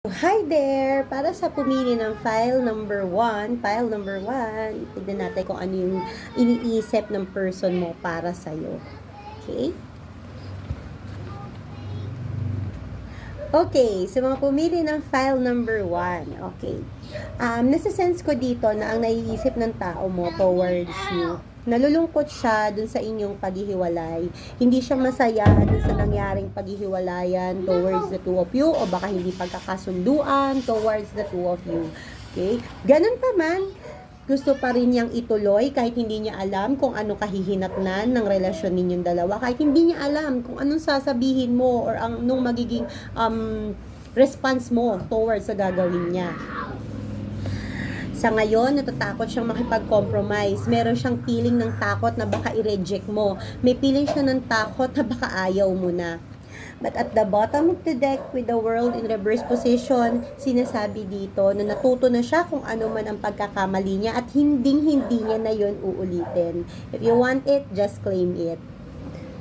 Hi there! Para sa pumili ng file number 1, tignan natin kung ano yung iniisip ng person mo para sa'yo. Okay? Okay, so mga pumili ng file number 1. Okay. Nasa-sense ko dito na ang naiisip ng tao mo towards you, nalulungkot siya dun sa inyong paghihiwalay. Hindi siya masaya dun sa nangyaring paghihiwalayan towards the two of you, o baka hindi pagkakasunduan towards the two of you. Okay? Ganun pa man, gusto pa rin niyang ituloy kahit hindi niya alam kung ano kahihinatnan ng relasyon ninyong dalawa, kahit hindi niya alam kung anong sasabihin mo or anong magiging response mo towards sa gagawin niya. Sa ngayon, natatakot siyang makipag-compromise. Meron siyang feeling ng takot na baka i-reject mo. May feeling siya ng takot na baka ayaw mo na. But at the bottom of the deck with the world in reverse position, sinasabi dito na natuto na siya kung ano man ang pagkakamali niya at hindi niya na yon uulitin. If you want it, just claim it.